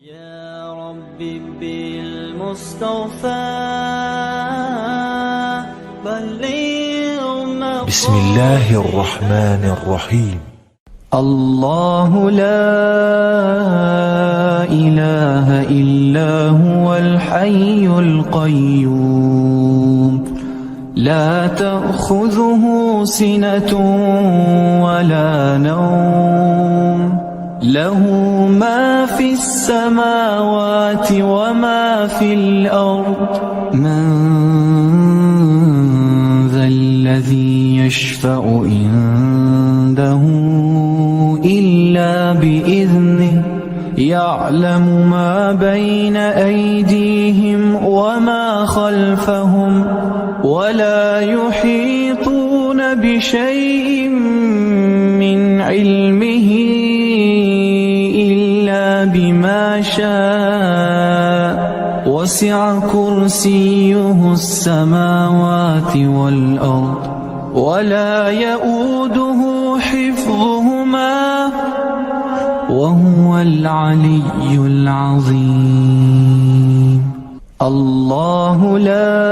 يا ربي بالمصطفى بلغ بسم الله الرحمن الرحيم. الله لا إله إلا هو الحي القيوم لا تأخذه سنة ولا نوم له ما في السماوات وما في الأرض من ذا الذي يشفع عنده إلا بإذنه يعلم ما بين أيديهم وما خلفهم ولا يحيطون بشيء من علمه إلا بما شاء وسع كرسيه السماوات والأرض ولا يؤوده حفظهما وهو العلي العظيم. الله لا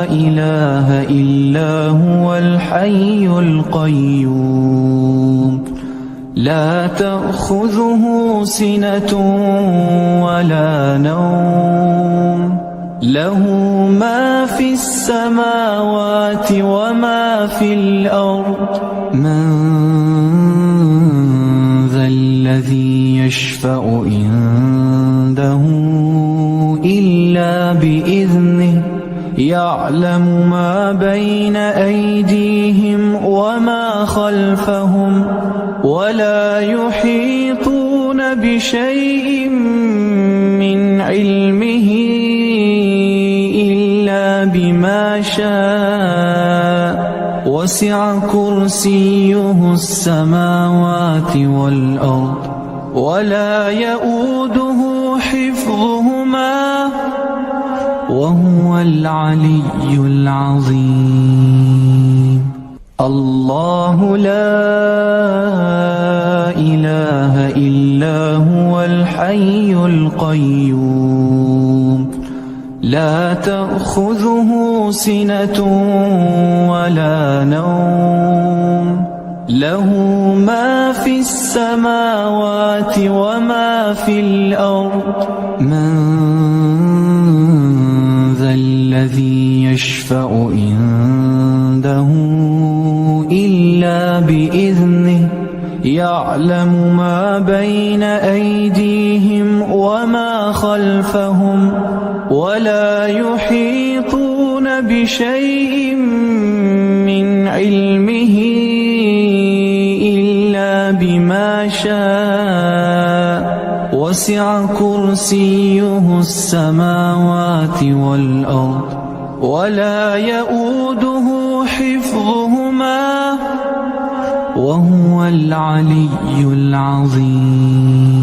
إله إلا هو الحي القيوم لا تأخذه سنة ولا نوم له ما في السماوات وما في الأرض من ذا الذي يشفع عنده إلا بإذنه يعلم ما بين أيديهم وما خلفهم ولا يحيطون بشيء من علمه إلا بما شاء وسع كرسيه السماوات والأرض ولا يؤوده حفظهما وهو العلي العظيم. الله لا إله إلا هو الحي القيوم لا تأخذه سنة ولا نوم له ما في السماوات وما في الأرض من ذا الذي يشفع عنده إلا بإذنه يعلم ما بين أيديهم وما خلفهم ولا يحيطون بشيء من علمه إلا بما شاء وسع كرسيه السماوات والأرض ولا يؤوده حفظهما وهو العلي العظيم.